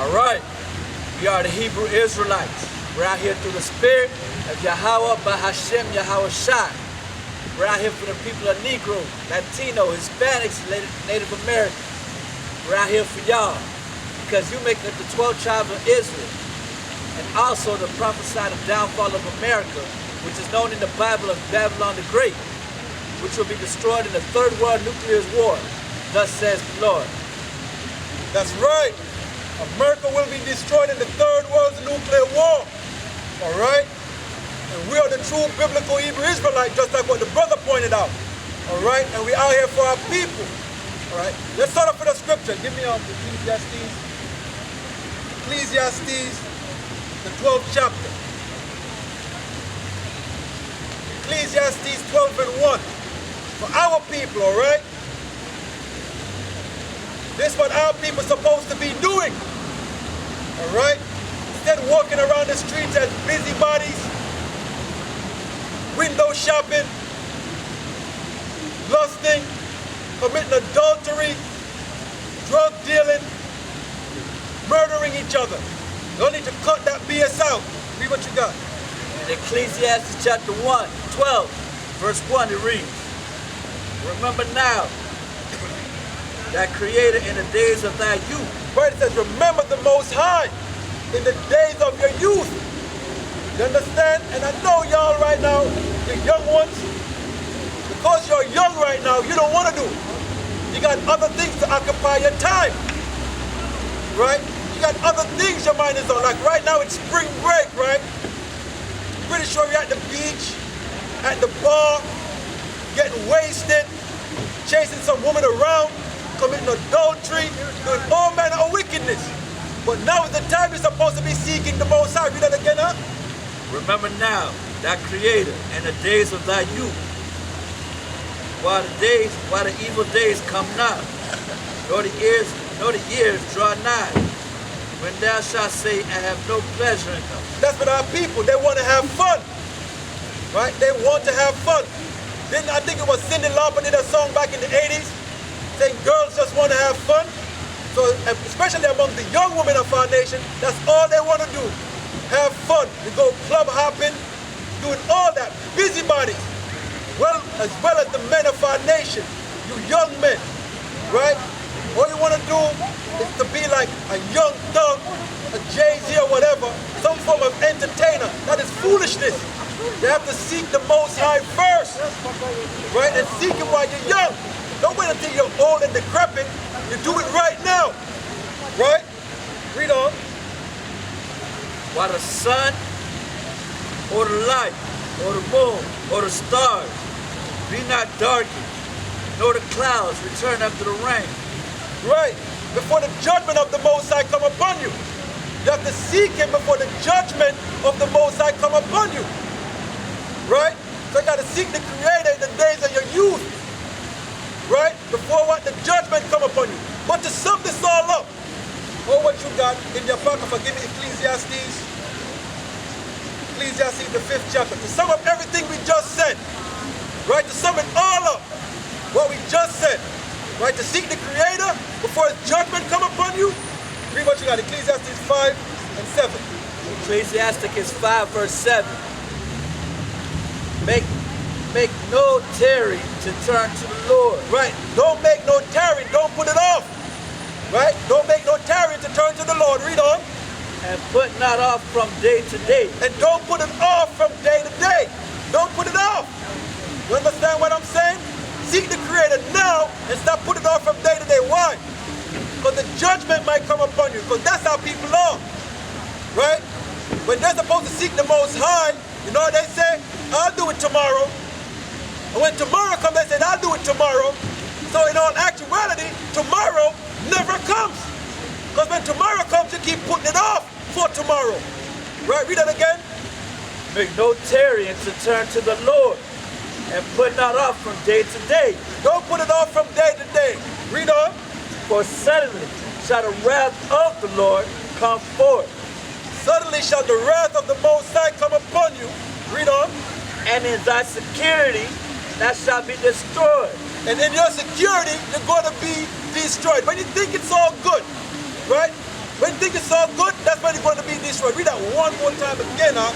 All right. We are the Hebrew Israelites. We're out here through the spirit of Yahweh Bahashem Yahweh Shai. We're out here for the people of Negro, Latino, Hispanics, Native Americans. We're out here for y'all because you make up the 12 tribes of Israel and also the prophesied downfall of America, which is known in the Bible as Babylon the Great, which will be destroyed in the Third World Nuclear War. Thus says the Lord. That's right. America will be destroyed in the Third World Nuclear War. All right? And we are the true biblical Hebrew Israelites, just like what the brother pointed out. All right? And we out here for our people. All right? Let's start off with a scripture. Give me Ecclesiastes. Ecclesiastes, the 12th chapter. Ecclesiastes 12 and 1. For our people, all right? This is what our people are supposed to be doing. All right? Instead of walking around the streets as busybodies, window shopping, lusting, committing adultery, drug dealing, murdering each other. You don't need to cut that BS out. Read what you got. In Ecclesiastes chapter 1, 12, verse 1, it reads, remember now that Creator in the days of thy youth. Right, it says, remember the Most High in the days of your youth. You understand? And I know y'all right now, the young ones, because you're young right now, you don't want to do it. You got other things to occupy your time. Right? You got other things your mind is on. Like right now it's spring break, right? Pretty sure you're at the beach, at the bar, getting wasted, chasing some woman around, committing adultery, doing all manner of wickedness. But now is the time you're supposed to be seeking the Most High. Read that again, huh? Remember now that Creator in the days of thy youth, while the evil days come not, nor the years draw nigh, when thou shalt say, I have no pleasure in them. That's what our people, they want to have fun. Right? They want to have fun. Didn't I think it was Cyndi Lauper did a song back in the 80s saying girls just want to have fun? So especially among the young women of our nation, that's all they want to do. Have fun. We go club hopping, doing all that. Busybodies. As well as the men of our nation. You young men. Right? All you want to do is to be like a young thug, a Jay-Z or whatever, some form of entertainer. That is foolishness. You have to seek the Most High first. Right? And seek Him while you're young. Don't wait until you're old and decrepit. You do it right now. Right? Read on. While the sun, or the light, or the moon, or the stars be not darkened, nor the clouds return after the rain. Right. Before the judgment of the Most High come upon you. You have to seek Him before the judgment of the Most High come upon you. Right? So you got to seek the Creator in the days of your youth. Right? Before what? The judgment come upon you. But to sum this all up, all what you got in your pocket, forgive me, Ecclesiastes, the 5th chapter. To sum up everything we just said. Right? To sum it all up, what we just said. Right? To seek the Creator before His judgment come upon you. Read what you got, Ecclesiastes 5 and 7. Ecclesiasticus 5 verse 7. Make no tarry to turn to the Lord. Right. Don't make no tarry. Don't put it off. Right. Don't make no tarry to turn to the Lord. Read on. And put not off from day to day. And don't put it off from day to day. Don't put it off. You understand what I'm saying? Seek the Creator now and stop putting it off from day to day. Why? Because the judgment might come upon you. Because that's how people are. Right? When they're supposed to seek the Most High, you know what they say? I'll do it tomorrow. And when tomorrow comes, they say, I'll do it tomorrow. So in all actuality, tomorrow never comes. Because when tomorrow comes, you keep putting it off for tomorrow. Right? Read that again. Make no tarrying to turn to the Lord, and put not off from day to day. Don't put it off from day to day. Read on. For suddenly shall the wrath of the Lord come forth. Suddenly shall the wrath of the Most High come upon you. Read on. And in thy security that shall be destroyed. And in your security, you're going to be destroyed. When you think it's all good, right? When things are so good, that's when it's going to be destroyed. Read that one more time again, huh?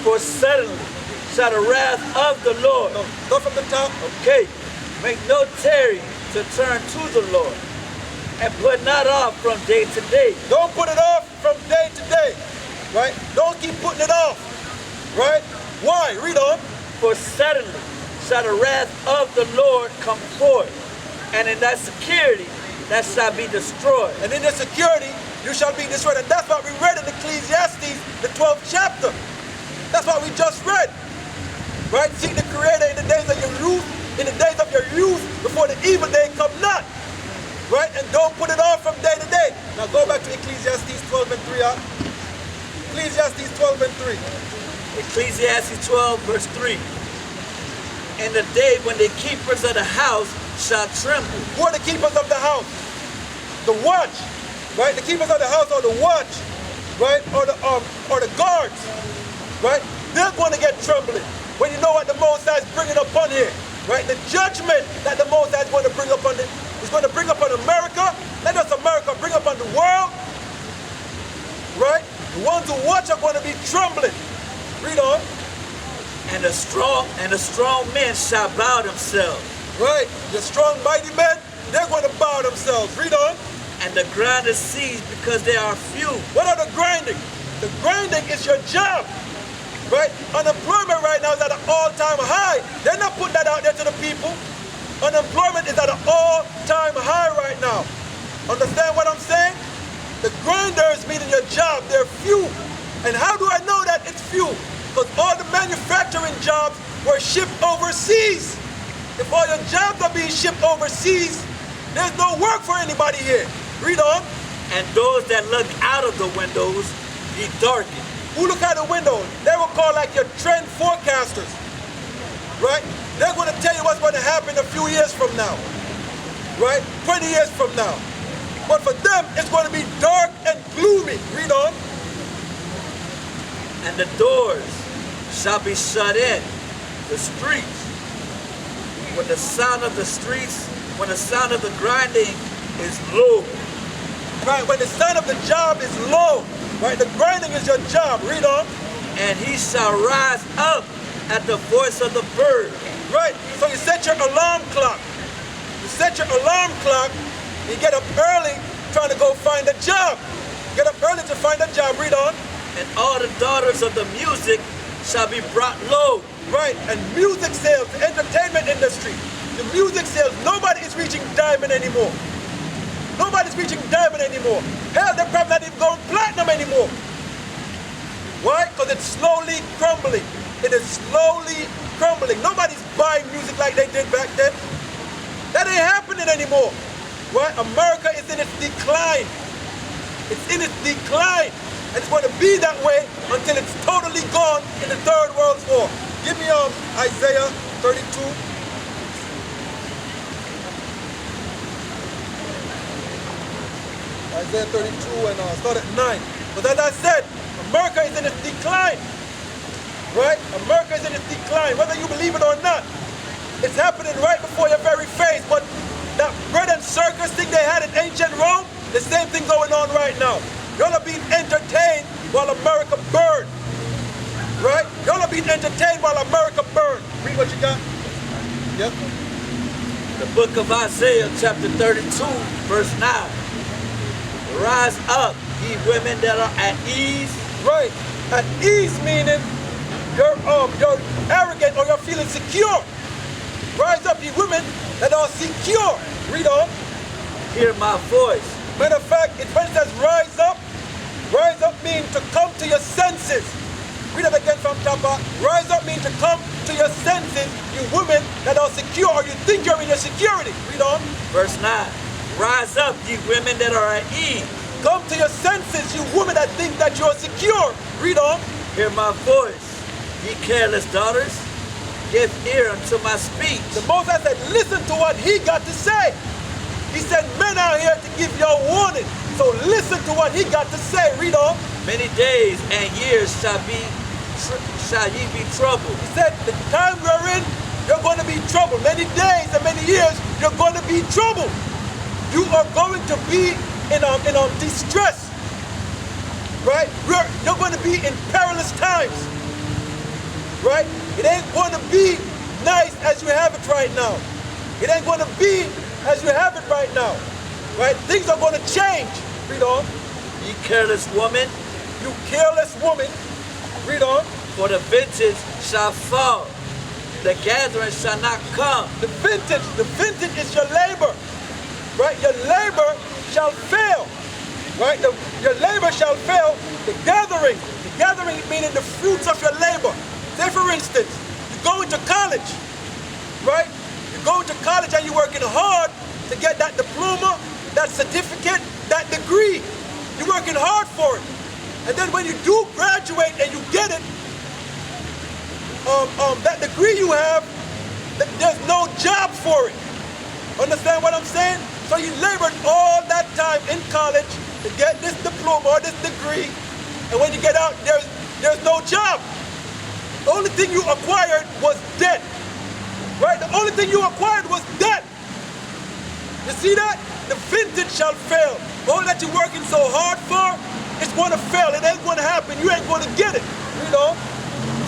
For suddenly shall the wrath of the Lord. No, go from the top. Okay. Make no tarrying to turn to the Lord, and put not off from day to day. Don't put it off from day to day, right? Don't keep putting it off, right? Why? Read on. For suddenly shall the wrath of the Lord come forth, and in that security that shall be destroyed. And in the security you shall be destroyed. And that's what we read in Ecclesiastes, the 12th chapter. That's what we just read, right? Seek the Creator in the days of your youth, before the evil day come not, right? And don't put it off from day to day. Now go back to Ecclesiastes 12 and 3. Ecclesiastes 12 and 3. Ecclesiastes 12 verse 3. In the day when the keepers of the house shall tremble. Who are the keepers of the house? The watch, right? The keepers of the house or the watch, right? Or the guards, right? They're going to get trembling when you know what the Most High is bringing upon here, right? The judgment that the Most High is going to bring upon it is going to bring upon America. Let us America bring upon the world, right? The ones who watch are going to be trembling. Read on. And the strong men shall bow themselves. Right. The strong mighty men, they're going to bow themselves. Read on. And the grinders cease because they are few. What are the grinding? The grinding is your job, right? Unemployment right now is at an all-time high. They're not putting that out there to the people. Unemployment is at an all-time high right now. Understand what I'm saying? The grinders, meaning your job, they're few. And how do I know that it's few? Because all the manufacturing jobs were shipped overseas. If all your jobs are being shipped overseas, there's no work for anybody here. Read on. And those that look out of the windows be darkened. Who look out the window? They will call like your trend forecasters, right? They're going to tell you what's going to happen a few years from now, right? 20 years from now. But for them, it's going to be dark and gloomy. Read on. And the doors shall be shut in. The streets, when the sound of the streets, when the sound of the grinding is low. Right, when the sound of the job is low, right? The grinding is your job. Read on. And he shall rise up at the voice of the bird. Right, so you set your alarm clock. You set your alarm clock, you get up early trying to go find a job. Get up early to find a job. Read on. And all the daughters of the music shall be brought low. Right, and music sales, the entertainment industry, the music sales, nobody is reaching diamond anymore. Nobody's reaching diamond anymore. Hell, they're probably not even going platinum anymore. Why? Because it's slowly crumbling. It is slowly crumbling. Nobody's buying music like they did back then. That ain't happening anymore. Right? America is in its decline. It's in its decline. And it's going to be that way until it's totally gone in the Third World War. Give me Isaiah 32. Isaiah 32 and start at 9. But as I said, America is in its decline. Right? America is in its decline, whether you believe it or not. It's happening right before your very face. But that bread and circus thing they had in ancient Rome, the same thing going on right now. Y'all are being entertained while America burned. Right? Y'all are being entertained while America burned. Read what you got. Yep. The book of Isaiah, chapter 32, verse 9. Rise up, ye women that are at ease. Right. At ease meaning you're arrogant or you're feeling secure. Rise up, ye women that are secure. Read on. Hear my voice. Matter of fact, when it says rise up means to come to your senses. Read it again from top. Rise up means to come to your senses, you women that are secure, or you think you're in your security. Read on. Verse 9. Rise up, ye women that are at ease. Come to your senses, you women that think that you're secure. Read on. Hear my voice, ye careless daughters. Give ear unto my speech. The Moses said, listen to what he got to say. He said, men are here to give you a warning. So listen to what he got to say. Read on. Many days and years shall ye be troubled. He said, the time we're in, you're going to be troubled. Many days and many years, you're going to be troubled. You are going to be in distress. right? You're going to be in perilous times, right? It ain't going to be nice as you have it right now. It ain't going to be as you have it right now, right? Things are going to change. Read on. Ye careless woman, You careless woman. Read on. for the vintage shall fall, the gathering shall not come. The vintage is your labor, right? Your labor shall fail, right? Your labor shall fail. The gathering meaning the fruits of your labor. Say for instance, you go into college, right? You go into college and you're working hard to get that diploma, that certificate, that degree. You're working hard for it. And then when you do graduate and you get it, that degree you have, there's no job for it. Understand what I'm saying? So you labored all that time in college to get this diploma or this degree, and when you get out, there's no job. The only thing you acquired was debt, right? The only thing you acquired was debt. You see that? The vintage shall fail. All that you're working so hard for, it's going to fail. It ain't going to happen. You ain't going to get it. You know?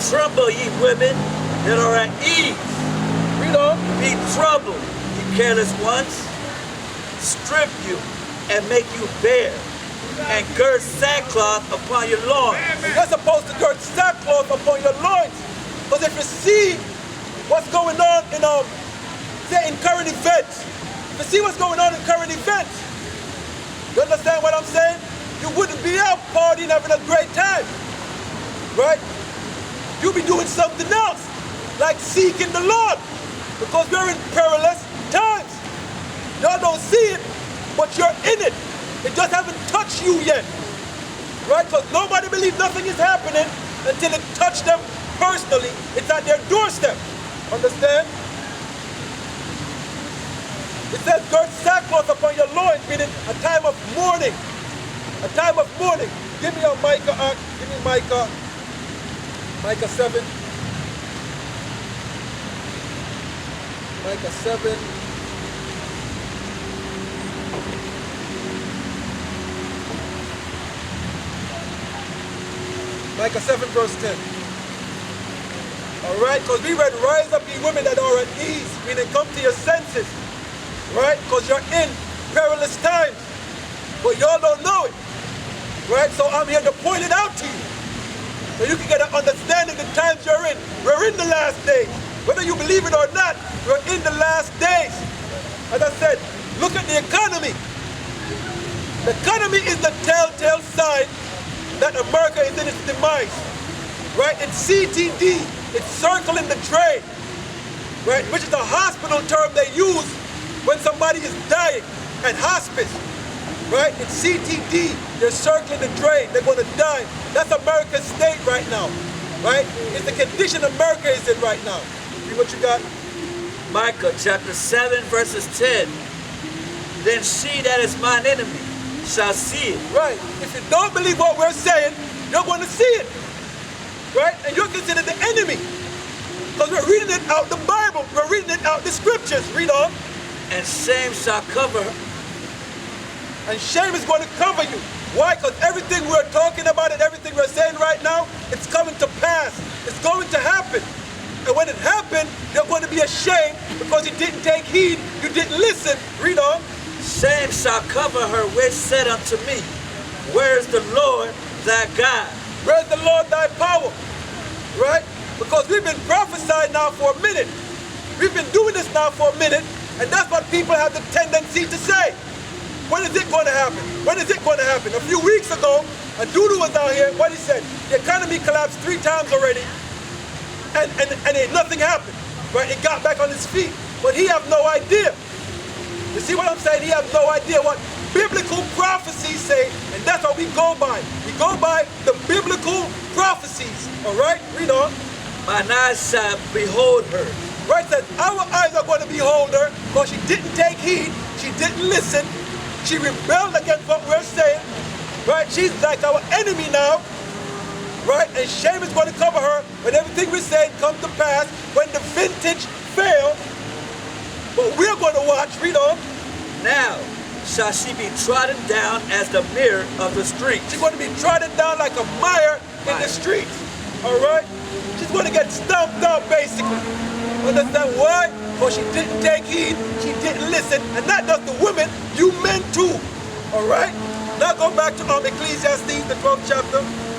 Tremble, ye women that are at ease. Read on. Be troubled, ye careless ones. Strip you and make you bare, and gird sackcloth upon your loins. You're supposed to gird sackcloth upon your loins. Because if you see what's going on in say in current events, if you see what's going on in current events, you understand what I'm saying? You wouldn't be out partying, having a great time, right? You'll be doing something else, like seeking the Lord, because we're in perilous times. Y'all don't see it, but you're in it. It just haven't touched you yet, right? Because nobody believes nothing is happening until it touched them personally. It's at their doorstep. Understand? It says, gird sackcloth upon your loins, meaning a time of mourning. A time of mourning. Give me a Micah, give me Micah 7. Micah 7. Micah 7 verse 10. Alright, because we read, rise up ye women that are at ease, meaning come to your senses. Right? Because you're in perilous times. But y'all don't know it. Right? So I'm here to point it out to you. So you can get an understanding of the times you're in. We're in the last days. Whether you believe it or not, we're in the last days. As I said, look at the economy. The economy is the telltale sign that America is in its demise. Right? It's CTD. It's circling the drain. Right? Which is a hospital term they use when somebody is dying at hospice. Right? It's CTD. They're circling the drain. They're going to die. That's America's state right now. Right? It's the condition America is in right now. See what you got? Micah chapter 7 verses 10. Then she that is mine enemy shall see it. Right. If you don't believe what we're saying, you're going to see it. Right? And you're considered the enemy. Because we're reading it out the Bible. We're reading it out the scriptures. Read on. And shame shall cover her. And shame is going to cover you. Why? Because everything we're talking about and everything we're saying right now, it's coming to pass. It's going to happen. And when it happened, you're going to be ashamed because you didn't take heed, you didn't listen. Read on. Shame shall cover her which said unto me, where is the Lord thy God? Where's the Lord thy power? Right? Because we've been prophesying now for a minute. We've been doing this now for a minute, and that's what people have the tendency to say. When is it going to happen? When is it going to happen? A few weeks ago, a dude was out here, what he said, the economy collapsed 3 times already, and ain't nothing happened. Right? It got back on its feet. But he have no idea. You see what I'm saying? He have no idea what biblical prophecies say, and that's what we go by. We go by the biblical prophecies. All right? Read on. Mine eyes shall behold her. Right? Says our eyes are going to behold her because she didn't take heed. She didn't listen. She rebelled against what we're saying. Right? She's like our enemy now. Right? And shame is going to cover her when everything we're saying comes to pass, when the vintage fails. But we're going to watch, read on. Now, shall she be trodden down as the mirror of the street. She's going to be trodden down like a mire in the streets. All right? She's going to get stomped out, basically. Understand why? Because she didn't take heed, she didn't listen, and not just the women, you men too. All right? Now go back to Ecclesiastes, the 12th chapter.